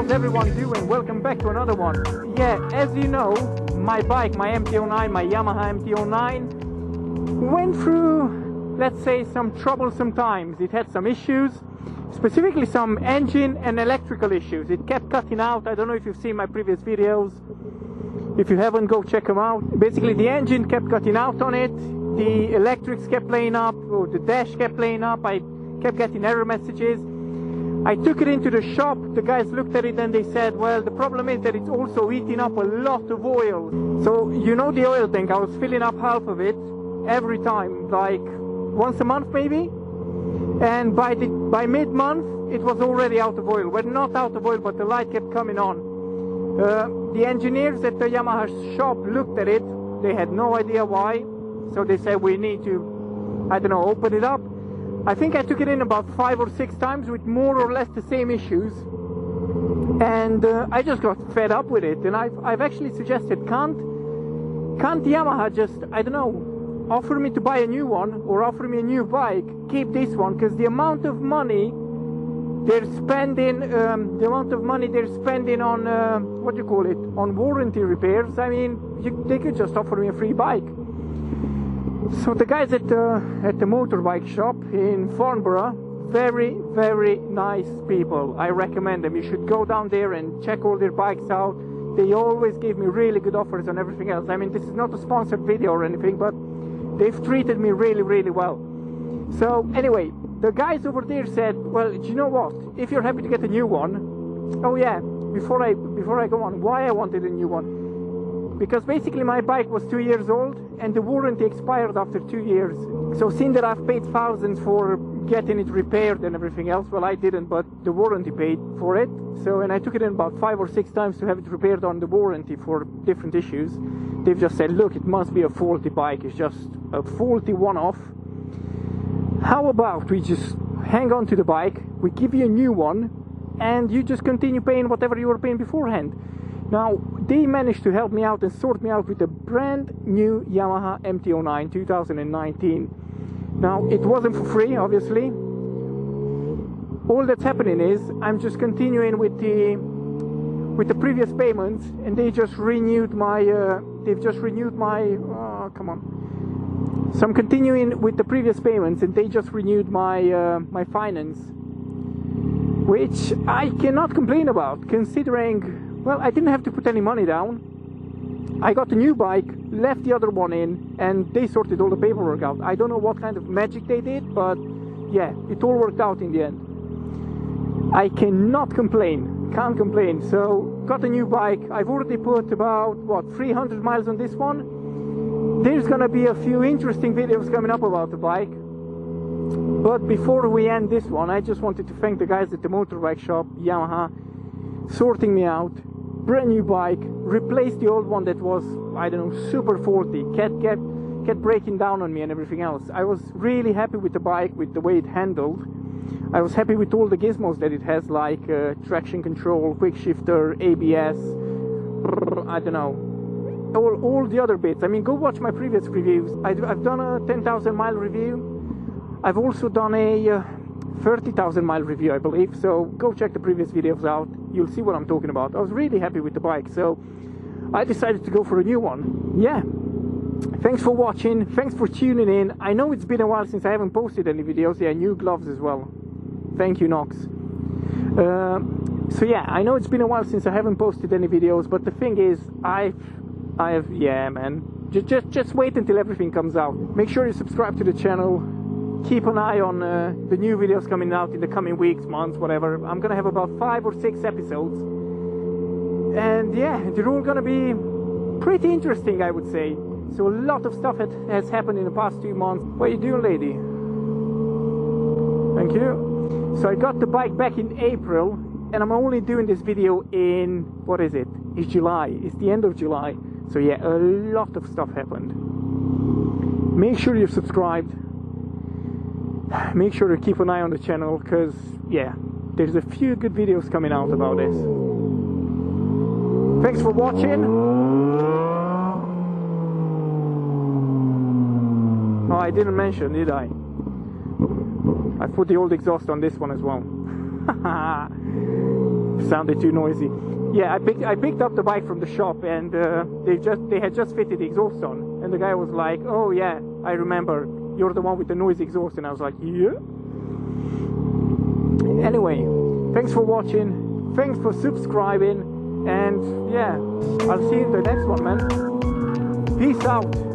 how's everyone doing? Welcome back to another one. Yeah, as you know, my bike, my MT09, my Yamaha MT09 went through, let's say, some troublesome times. It had some issues, specifically some engine and electrical issues. It kept cutting out. I don't know if you've seen my previous videos. If you haven't, go check them out. Basically, the engine kept cutting out on it, the electrics kept playing up, or the dash kept playing up. I kept getting error messages. I took it into the shop. The guys looked at it and they said, well, the problem is that it's also eating up a lot of oil. So, you know, the oil tank, I was filling up half of it every time, like once a month maybe. And by mid-month, it was already out of oil. Well, not out of oil, but the light kept coming on. The engineers at the Yamaha shop looked at it. They had no idea why. So they said, we need to, I don't know, open it up. I think I took it in about 5 or 6 times with more or less the same issues. And I just got fed up with it. And I've actually suggested, can't Yamaha just, I don't know, offer me to buy a new one or offer me a new bike, keep this one, because the amount of money they're spending, on, what do you call it, on warranty repairs, I mean, they could just offer me a free bike. So the guys at the motorbike shop in Farnborough, very, very nice people. I recommend them. You should go down there and check all their bikes out. They always give me really good offers on everything else. I mean, this is not a sponsored video or anything, but they've treated me really, really well. So anyway, the guys over there said, well, do you know what? If you're happy to get a new one, oh yeah, before I go on, why I wanted a new one? Because basically my bike was 2 years old and the warranty expired after 2 years. So seeing that I've paid thousands for getting it repaired and everything else, well, I didn't, but the warranty paid for it. So, and I took it in about 5 or 6 times to have it repaired on the warranty for different issues. They've just said, look, it must be a faulty bike. It's just a faulty one-off. How about we just hang on to the bike, we give you a new one, and you just continue paying whatever you were paying beforehand. Now, they managed to help me out and sort me out with a brand new Yamaha MT09 2019. Now, it wasn't for free, obviously. All that's happening is I'm just continuing with the previous payments, and they just renewed my come on. So I'm continuing with the previous payments, and they just renewed my my finance, which I cannot complain about, considering, well, I didn't have to put any money down. I got a new bike, left the other one in, and they sorted all the paperwork out. I don't know what kind of magic they did, but yeah, it all worked out in the end. I cannot complain, can't complain. So, got a new bike. I've already put about, what, 300 miles on this one. There's gonna be a few interesting videos coming up about the bike. But before we end this one, I just wanted to thank the guys at the motorbike shop, Yamaha, sorting me out. Brand new bike, replaced the old one that was, I don't know, super faulty, kept breaking down on me and everything else. I was really happy with the bike, with the way it handled. I was happy with all the gizmos that it has, like traction control, quick shifter, ABS, I don't know, all the other bits. I mean, go watch my previous reviews. I've done a 10,000 mile review. I've also done a 30,000 mile review, I believe. So go check the previous videos out. You'll see what I'm talking about. I was really happy with the bike, so I decided to go for a new one. Yeah. Thanks for watching. Thanks for tuning in. I know it's been a while since I haven't posted any videos. Yeah, new gloves as well. Thank you, Knox. So yeah, I know it's been a while since I haven't posted any videos, but the thing is, yeah, man. Just wait until everything comes out. Make sure you subscribe to the channel. Keep an eye on the new videos coming out in the coming weeks, months, whatever. I'm gonna have about 5 or 6 episodes, and yeah, they're all gonna be pretty interesting, I would say. So a lot of stuff has happened in the past 2 months. What are you doing, lady? Thank you. So I got the bike back in April, and I'm only doing this video in, what is it? It's July. It's the end of July. So yeah, a lot of stuff happened. Make sure you're subscribed. Make sure to keep an eye on the channel, because yeah, there's a few good videos coming out about this. Thanks for watching. Oh, I didn't mention, did I? I put the old exhaust on this one as well. sounded too noisy. Yeah, I picked up the bike from the shop, and they had just fitted the exhaust on, and the guy was like, "Oh yeah, I remember. You're the one with the noisy exhaust." And I was like, "Yeah." Anyway, thanks for watching. Thanks for subscribing, and yeah, I'll see you in the next one, man. Peace out.